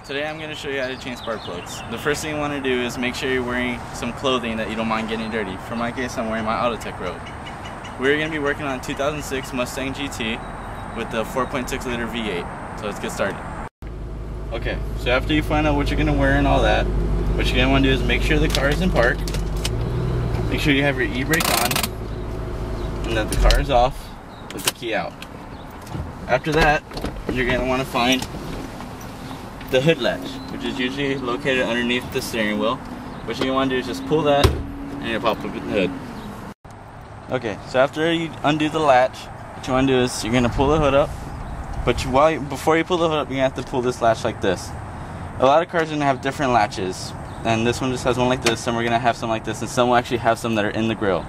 Today I'm going to show you how to change spark plugs. The first thing you want to do is make sure you're wearing some clothing that you don't mind getting dirty. For my case, I'm wearing my Autotech robe. We're going to be working on a 2006 Mustang GT with the 4.6 liter V8. So let's get started. Okay, so after you find out what you're going to wear and all that, what you're going to want to do is make sure the car is in park. Make sure you have your e-brake on and that the car is off with the key out. After that, you're going to want to find the hood latch, which is usually located underneath the steering wheel. What you want to do is just pull that and it'll pop up in the hood. Okay, so after you undo the latch, what you want to do is you're going to pull the hood up, but before you pull the hood up, you're going to have to pull this latch like this. A lot of cars are going to have different latches, and this one just has one like this, and we're going to have some like this, and some will actually have some that are in the grill.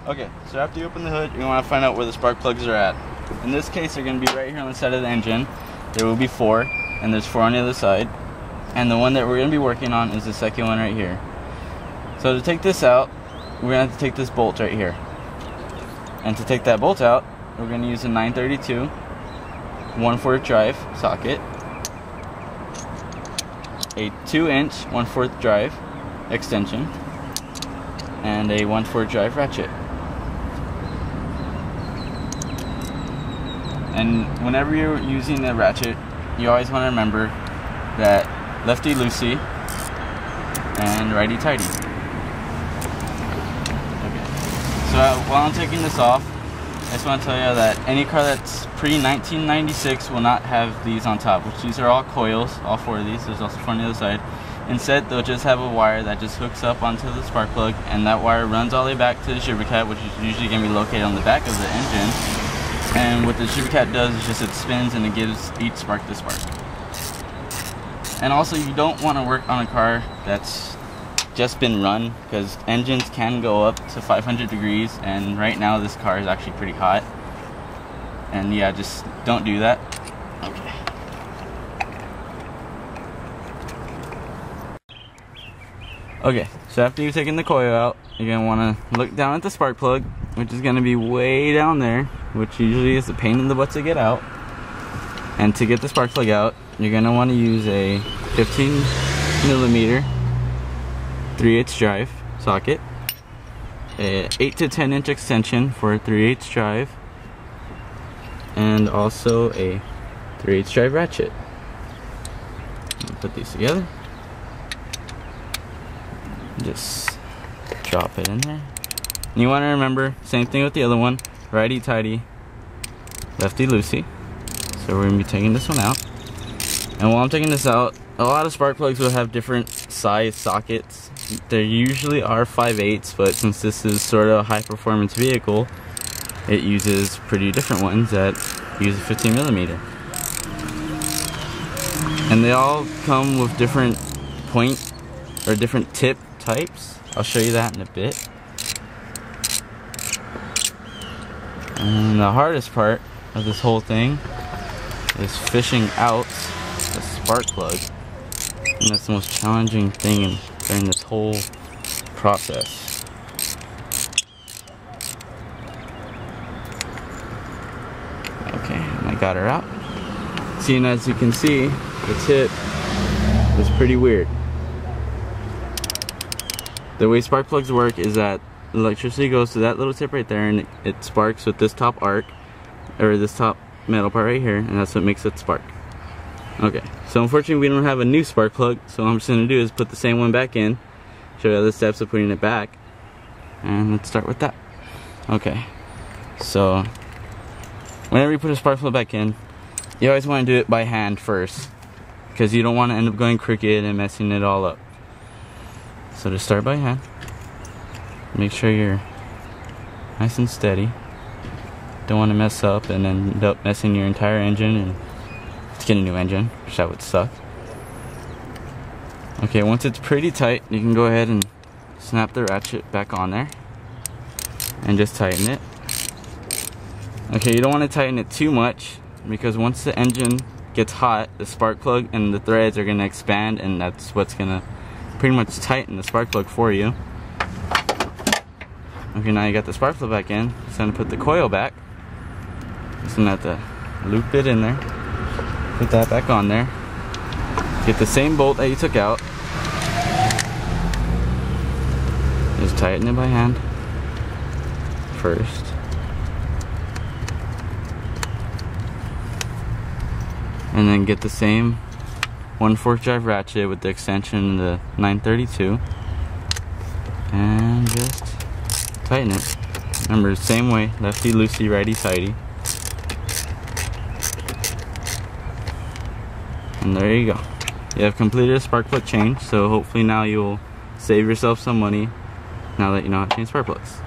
Okay, so after you open the hood, you want to find out where the spark plugs are at. In this case, they're going to be right here on the side of the engine. There will be 4, and there's 4 on the other side. And the one that we're going to be working on is the second one right here. So to take this out, we're going to have to take this bolt right here. And to take that bolt out, we're going to use a 932 1/4 drive socket, a 2-inch 1/4 drive extension, and a 1/4 drive ratchet. And whenever you're using the ratchet, you always want to remember that lefty loosey and righty tighty. Okay. So while I'm taking this off, I just want to tell you that any car that's pre-1996 will not have these on top, which these are all coils, all 4 of these. There's also 4 on the other side. Instead, they'll just have a wire that just hooks up onto the spark plug, and that wire runs all the way back to the shiver cap, which is usually going to be located on the back of the engine. And what the shiver cap does is just it spins and it gives each spark the spark. And also, you don't want to work on a car that's just been run, because engines can go up to 500 degrees, and right now this car is actually pretty hot. And yeah, just don't do that. Okay. Okay, so after you've taken the coil out, you're going to want to look down at the spark plug, which is going to be way down there, which usually is a pain in the butt to get out. And to get the spark plug out, you're going to want to use a 15mm 3/8 drive socket, a 8 to 10 inch extension for a 3/8 drive, and also a 3/8 drive ratchet. Put these together. Just drop it in there. And you want to remember, same thing with the other one, righty tighty, lefty loosey. So we're going to be taking this one out. And while I'm taking this out, a lot of spark plugs will have different size sockets. There usually are 5/8, but since this is sort of a high performance vehicle, it uses pretty different ones that use a 15mm. And they all come with different point or different tip types. I'll show you that in a bit. And the hardest part of this whole thing is fishing out the spark plug. And that's the most challenging thing during this whole process. Okay, I got her out. See, and as you can see, the tip is pretty weird. The way spark plugs work is that electricity goes to that little tip right there, and it sparks with this top arc, or this top metal part right here, and that's what makes it spark. Okay, so unfortunately we don't have a new spark plug, so what I'm just going to do is put the same one back in, show you the steps of putting it back, and let's start with that. Okay, so whenever you put a spark plug back in, you always want to do it by hand first, because you don't want to end up going crooked and messing it all up. So just start by hand. Make sure you're nice and steady. Don't want to mess up and end up messing your entire engine and get a new engine, which that would suck. Okay, once it's pretty tight, you can go ahead and snap the ratchet back on there and just tighten it. Okay, you don't want to tighten it too much, because once the engine gets hot, the spark plug and the threads are going to expand, and that's what's going to pretty much tighten the spark plug for you. Okay, now you got the spark plug back in. It's time to put the coil back. Just gonna have to loop it in there, put that back on there, get the same bolt that you took out, just tighten it by hand first, and then get the same 1/4 drive ratchet with the extension, the 932, and just tighten it. Remember, same way, lefty loosey, righty tighty. And there you go. You have completed a spark plug change, so hopefully now you'll save yourself some money now that you know how to change spark plugs.